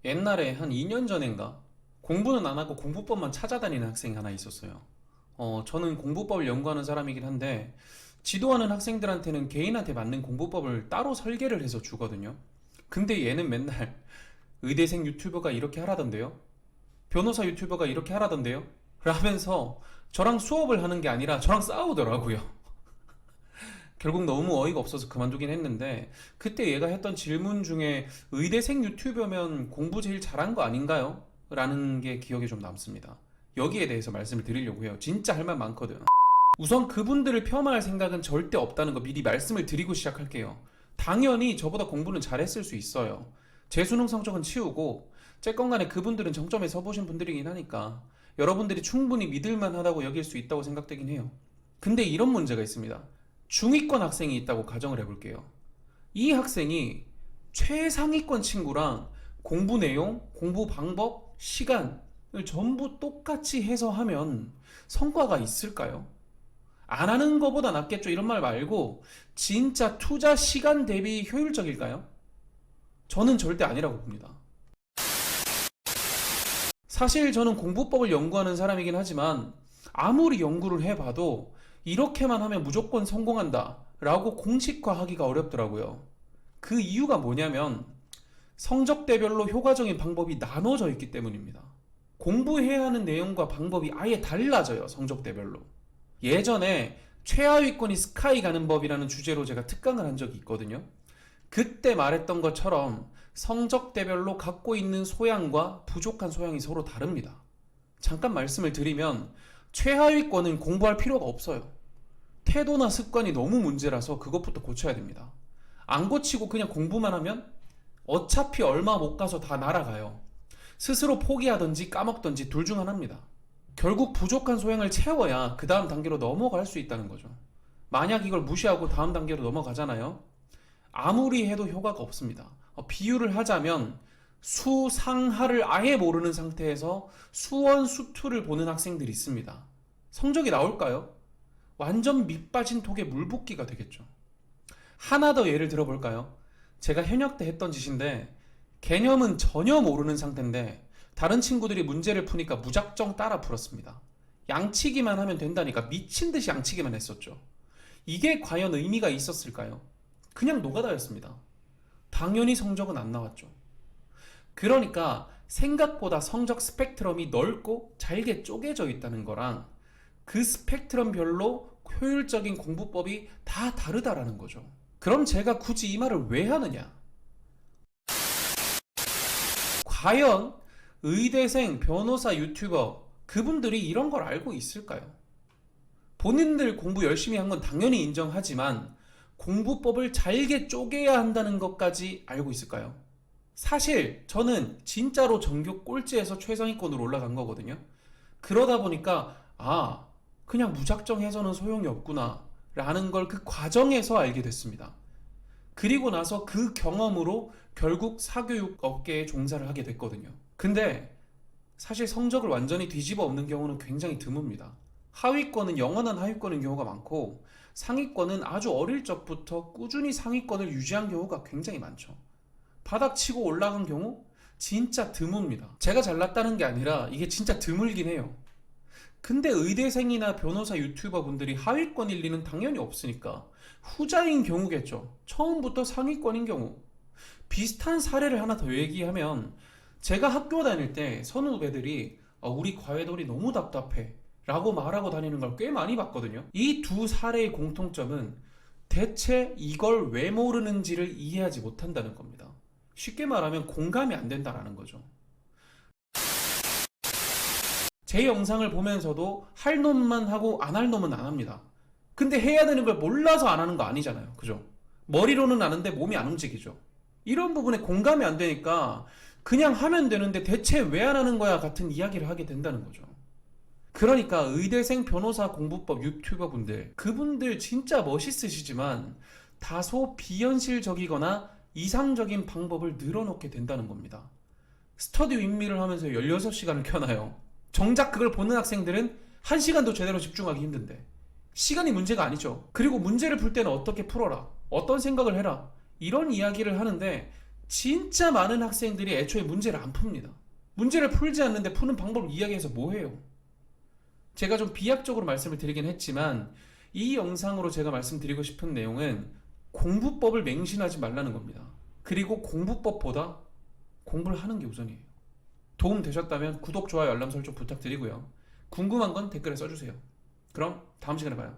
옛날에 한 2년 전인가 공부는 안 하고 공부법만 찾아다니는 학생이 하나 있었어요. 저는 공부법을 연구하는 사람이긴 한데 지도하는 학생들한테는 개인한테 맞는 공부법을 따로 설계를 해서 주거든요. 근데 얘는 맨날 의대생 유튜버가 이렇게 하라던데요? 변호사 유튜버가 이렇게 하라던데요? 라면서 저랑 수업을 하는 게 아니라 저랑 싸우더라고요. 결국 너무 어이가 없어서 그만두긴 했는데 그때 얘가 했던 질문 중에 의대생 유튜버면 공부 제일 잘한 거 아닌가요? 라는 게 기억에 좀 남습니다. 여기에 대해서 말씀을 드리려고 해요. 진짜 할 말 많거든. 우선 그분들을 폄하할 생각은 절대 없다는 거 미리 말씀을 드리고 시작할게요. 당연히 저보다 공부는 잘했을 수 있어요. 제 수능 성적은 치우고 쨌건 간에 그분들은 정점에 서보신 분들이긴 하니까 여러분들이 충분히 믿을만하다고 여길 수 있다고 생각되긴 해요. 근데 이런 문제가 있습니다. 중위권 학생이 있다고 가정을 해볼게요. 이 학생이 최상위권 친구랑 공부 내용, 공부 방법, 시간을 전부 똑같이 해서 하면 성과가 있을까요? 안 하는 것보다 낫겠죠. 이런 말 말고 진짜 투자 시간 대비 효율적일까요? 저는 절대 아니라고 봅니다. 사실 저는 공부법을 연구하는 사람이긴 하지만 아무리 연구를 해봐도 이렇게만 하면 무조건 성공한다 라고 공식화하기가 어렵더라고요. 그 이유가 뭐냐면 성적대별로 효과적인 방법이 나눠져 있기 때문입니다. 공부해야 하는 내용과 방법이 아예 달라져요. 성적대별로. 예전에 최하위권이 스카이 가는 법이라는 주제로 제가 특강을 한 적이 있거든요. 그때 말했던 것처럼 성적대별로 갖고 있는 소양과 부족한 소양이 서로 다릅니다. 잠깐 말씀을 드리면 최하위권은 공부할 필요가 없어요. 태도나 습관이 너무 문제라서 그것부터 고쳐야 됩니다. 안 고치고 그냥 공부만 하면 어차피 얼마 못 가서 다 날아가요. 스스로 포기하든지 까먹든지 둘 중 하나입니다. 결국 부족한 소양을 채워야 그 다음 단계로 넘어갈 수 있다는 거죠. 만약 이걸 무시하고 다음 단계로 넘어가잖아요. 아무리 해도 효과가 없습니다. 비유를 하자면 수상하를 아예 모르는 상태에서 수원 수투를 보는 학생들이 있습니다. 성적이 나올까요? 완전 밑 빠진 톡에 물 붓기가 되겠죠. 하나 더 예를 들어볼까요? 제가 현역 때 했던 짓인데 개념은 전혀 모르는 상태인데 다른 친구들이 문제를 푸니까 무작정 따라 풀었습니다. 양치기만 하면 된다니까 미친 듯이 양치기만 했었죠. 이게 과연 의미가 있었을까요? 그냥 노가다였습니다. 당연히 성적은 안 나왔죠. 그러니까 생각보다 성적 스펙트럼이 넓고 잘게 쪼개져 있다는 거랑 그 스펙트럼별로 효율적인 공부법이 다 다르다라는 거죠. 그럼 제가 굳이 이 말을 왜 하느냐? 과연 의대생, 변호사, 유튜버 그분들이 이런 걸 알고 있을까요? 본인들 공부 열심히 한 건 당연히 인정하지만 공부법을 잘게 쪼개야 한다는 것까지 알고 있을까요? 사실 저는 진짜로 전교 꼴찌에서 최상위권으로 올라간 거거든요. 그러다 보니까 그냥 무작정 해서는 소용이 없구나 라는 걸 그 과정에서 알게 됐습니다. 그리고 나서 그 경험으로 결국 사교육 업계에 종사를 하게 됐거든요. 근데 사실 성적을 완전히 뒤집어 엎는 경우는 굉장히 드뭅니다. 하위권은 영원한 하위권인 경우가 많고 상위권은 아주 어릴 적부터 꾸준히 상위권을 유지한 경우가 굉장히 많죠. 바닥 치고 올라간 경우 진짜 드뭅니다. 제가 잘났다는 게 아니라 이게 진짜 드물긴 해요. 근데 의대생이나 변호사 유튜버 분들이 하위권일 리는 당연히 없으니까 후자인 경우겠죠. 처음부터 상위권인 경우. 비슷한 사례를 하나 더 얘기하면 제가 학교 다닐 때 선후배들이 우리 과외돌이 너무 답답해 라고 말하고 다니는 걸 꽤 많이 봤거든요. 이 두 사례의 공통점은 대체 이걸 왜 모르는지를 이해하지 못한다는 겁니다. 쉽게 말하면 공감이 안 된다라는 거죠. 제 영상을 보면서도 할 놈만 하고 안 할 놈은 안 합니다. 근데 해야 되는 걸 몰라서 안 하는 거 아니잖아요. 그죠? 머리로는 아는데 몸이 안 움직이죠. 이런 부분에 공감이 안 되니까 그냥 하면 되는데 대체 왜 안 하는 거야 같은 이야기를 하게 된다는 거죠. 그러니까 의대생 변호사 공부법 유튜버 분들 그분들 진짜 멋있으시지만 다소 비현실적이거나 이상적인 방법을 늘어놓게 된다는 겁니다. 스터디 윈미를 하면서 16시간을 켜놔요. 정작 그걸 보는 학생들은 1시간도 제대로 집중하기 힘든데 시간이 문제가 아니죠. 그리고 문제를 풀 때는 어떻게 풀어라, 어떤 생각을 해라 이런 이야기를 하는데 진짜 많은 학생들이 애초에 문제를 안 풉니다. 문제를 풀지 않는데 푸는 방법을 이야기해서 뭐해요? 제가 좀 비약적으로 말씀을 드리긴 했지만 이 영상으로 제가 말씀드리고 싶은 내용은 공부법을 맹신하지 말라는 겁니다. 그리고 공부법보다 공부를 하는 게 우선이에요. 도움 되셨다면 구독, 좋아요, 알람 설정 부탁드리고요. 궁금한 건 댓글에 써주세요. 그럼 다음 시간에 봐요.